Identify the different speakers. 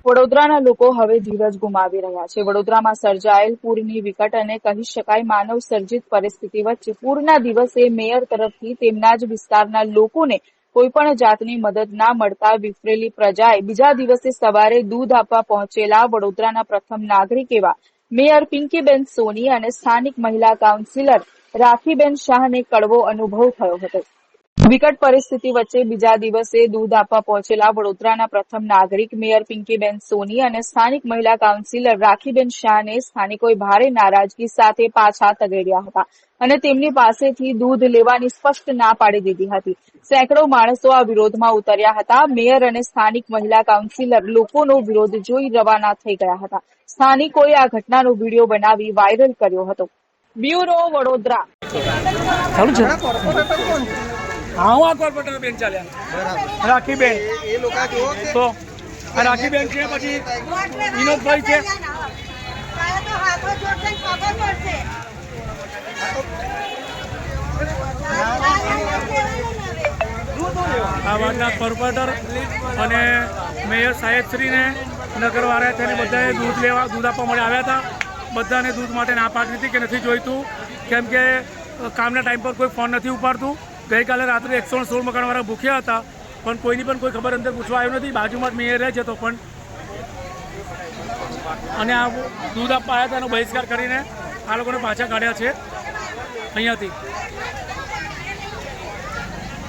Speaker 1: વડોદરાના લોકો હવે ધીરજ ગુમાવી રહ્યા છે। વડોદરામાં સર્જાયેલ પૂરની વિકટ અને કહી શકાય માનવ સર્જિત પરિસ્થિતિ વચ્ચે પૂરના દિવસે મેયર તરફથી તેમના જ વિસ્તારના લોકોને કોઈપણ જાતની મદદ ના મળતા વિફરેલી પ્રજાએ બીજા દિવસે સવારે દૂધ આપવા પહોંચેલા વડોદરાના પ્રથમ નાગરિક એવા મેયર પિંકીબેન સોની અને સ્થાનિક મહિલા કાઉન્સિલર રાખીબેન શાહને કડવો અનુભવ થયો હતો। વિકટ પરિસ્થિતિ વચ્ચે બીજા દિવસે દૂધ આપવા પહોંચેલા વડોદરાના પ્રથમ નાગરિક મેયર પિંકીબેન સોની અને સ્થાનિક મહિલા કાઉન્સિલર રાખીબેન શાહને સ્થાનિકોએ ભારે નારાજગી સાથે પાછા તગેડ્યા હતા અને તેમની પાસેથી દૂધ લેવાની સ્પષ્ટ ના પાડી દીધી હતી। સેંકડો માણસો આ વિરોધમાં ઉતર્યા હતા। મેયર અને સ્થાનિક મહિલા કાઉન્સિલર લોકોનો વિરોધ જોઈ રવાના થઈ ગયા હતા। સ્થાનિકોએ આ ઘટનાનો વિડીયો બનાવી વાયરલ કર્યો હતો। બ્યુરો વડોદરા।
Speaker 2: हाँ वहाँ कॉर्पोरेटर बेन चाल्या राखीबेन तो राखीबेन છે પછી વિનોદભાઈ છે આ વાતના કોર્પોરેટર અને મેયર સાહેબશ્રીને નગરવાળા તેને બધાએ દૂધ આપવા માટે આવ્યા હતા। બધાને દૂધ માટે ના પાડી હતી કે નથી જોઈતું, કેમ કે કામના ટાઈમ પર કોઈ ફોન નથી ઉપાડતું। ગઈકાલે રાત્રે 116 મકાનવાળા ભૂખ્યા હતા, પણ કોઈની પણ કોઈ ખબર અંદર પૂછવા આવ્યું નથી। બાજુમાં જ મેયર રહે છે તો પણ અને આ દૂધ આપવા આવ્યા હતા એનો બહિષ્કાર કરીને આ લોકોને પાછા કાઢ્યા છે અહીંયાથી।